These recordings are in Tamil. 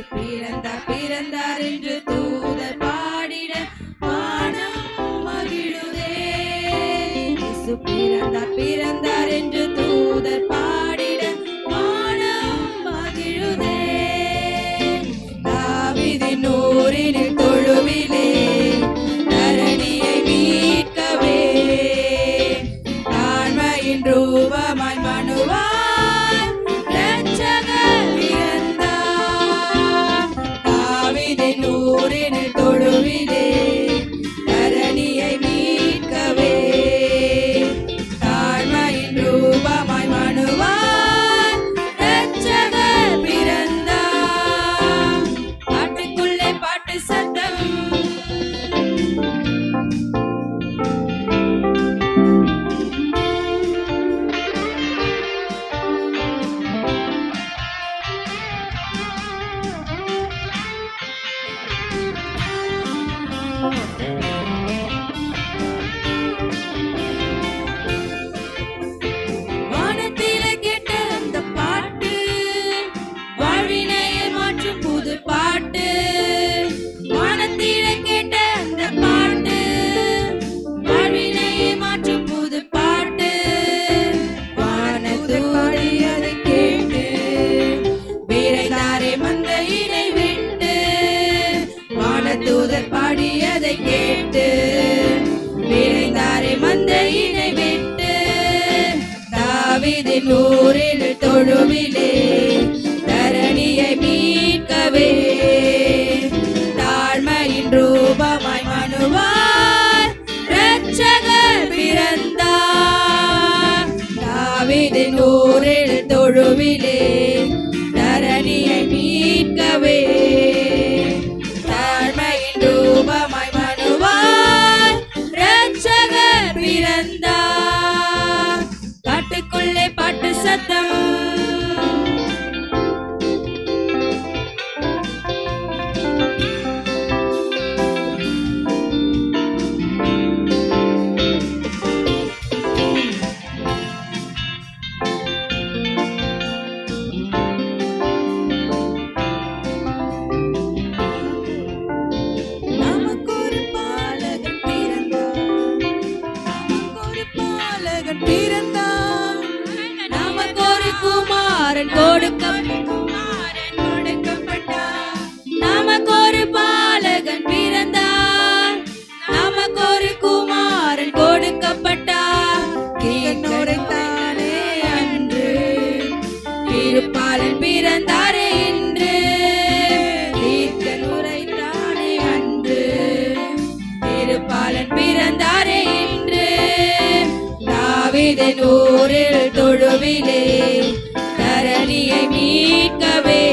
பிறந்தார் என்று தூதர் பாடிட வானம் மகிழுதே. இயேசு பிறந்தார் என்று தூதர் பாடிட வானம் மகிழுதே. தாவீதின் ஊரினில் தொழுவிலே தரணியை மீட்கவே தாழ்மையின் ரூபமாய் மனுவாய் இரட்சகர் பிறந்தார். தாவீதின் ஊரினில் தொழுவிலே தரணியை மீட்கவே தாழ்மையின் ரூபமாய் மனுவாய் இரட்சகர் பிறந்தார். பாட்டுக்குள்ளே பாட்டு சத்தம், வானத்திலே கேட்ட அந்த பாட்டு வாழ்வினையை மாற்றும் புது பாட்டு. வானத்திலே கேட்ட அந்த பாட்டு வாழ்வினையை மாற்றும் புது பாட்டு. வானத்து பாடியதை கேட்டு விரைந்தாரே மந்தையினை விட்டு. வானதூதர் பாடியதை கேட்டு விரைந்தாரே மந்தையினை விட்டு. தாவீதின் ஊரில் தொழுவிலே தரணியை மீட்கவே தாழ்மையின் ரூபமாய் மனுவாய் இரட்சகர் பிறந்தார். தாவீதின் ஊரில் தொழுவிலே தரணியை மீட்கவே தாழ்மையின் ரூபமாய் மனுவாய் இரட்சகர் பிறந்தார். பாட்டுக்குள்ளே பாட்டு சத்தம், நமக்கொரு பாலகன் பிறந்தார். நமக்கொரு பாலகன் பிறந்தார். நமக்கொரு குமாரன் கொடுக்கப்பட்டார். நமக்கொரு பாலகன் பிறந்தார். நமக்கொரு குமாரன் கொடுக்கப்பட்டார். தீர்க்கனுரைத்தானே அன்று திருப்பாலன் பிறந்தாரே இன்று. தீர்க்கனுரைத்தானே அன்று திருப்பாலன் பிறந்தாரே இன்று. தாவீதின் ஊரில் தொழுவிலே தரணியை மீட்கவே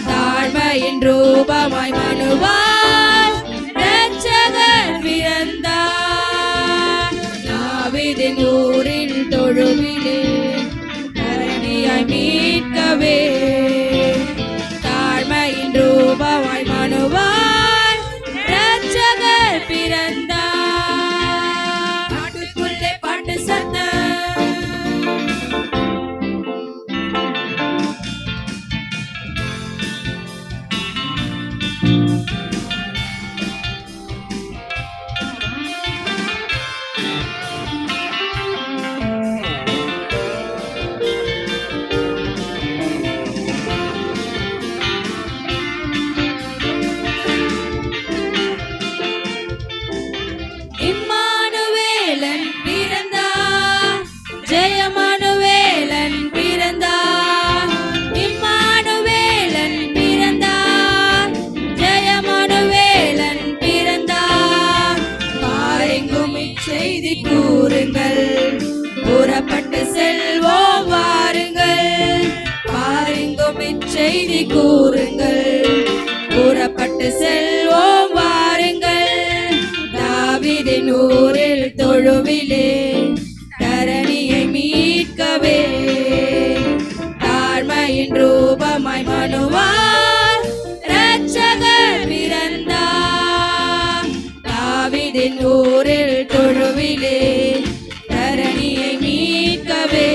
தாழ்மையின் ரூபமாய் மனுவாய் இரட்சகர் பிறந்தார். தாவீதின் ஊரில் தொழுவிலே தரணியை மீட்கவே தாழ்மையின் ரூபமாய் மனுவாய் இரட்சகர் பிறந்தார். பாட்டுக்குள்ளே பாட்டு சத்தம், இம்மானுவேலன் பிறந்தார். ஜெயமானுவேலன் பிறந்தார். இம்மானுவேலன் பிறந்தார். ஜெயமானுவேலன் பிறந்தார். பாரெங்கும் இச்செய்தி கூறுங்கள், புறப்பட்டு செல்வோம் வாருங்கள். பாரெங்கும் இச்செய்தி கூறுங்கள், புறப்பட்டு செல்வோம் வாருங்கள். தாவீதின் ஊரில் தொழுவிலே தரணியை மீட்கவே தாழ்மையின் ரூபமாய் மனுவாய் இரட்சகர் பிறந்தார். தாவீதின் ஊரில் தொழுவிலே தரணியை மீட்கவே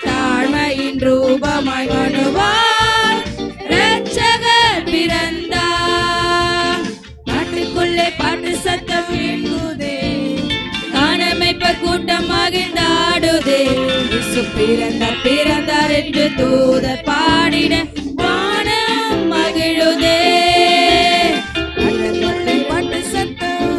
தாழ்மையின் ரூபமாய் மனுவாய் இயேசு பிறந்தார் பிறந்தார் என்று தூதர் பாடிட வானம் மகிழுதே. பாட்டு சத்தம்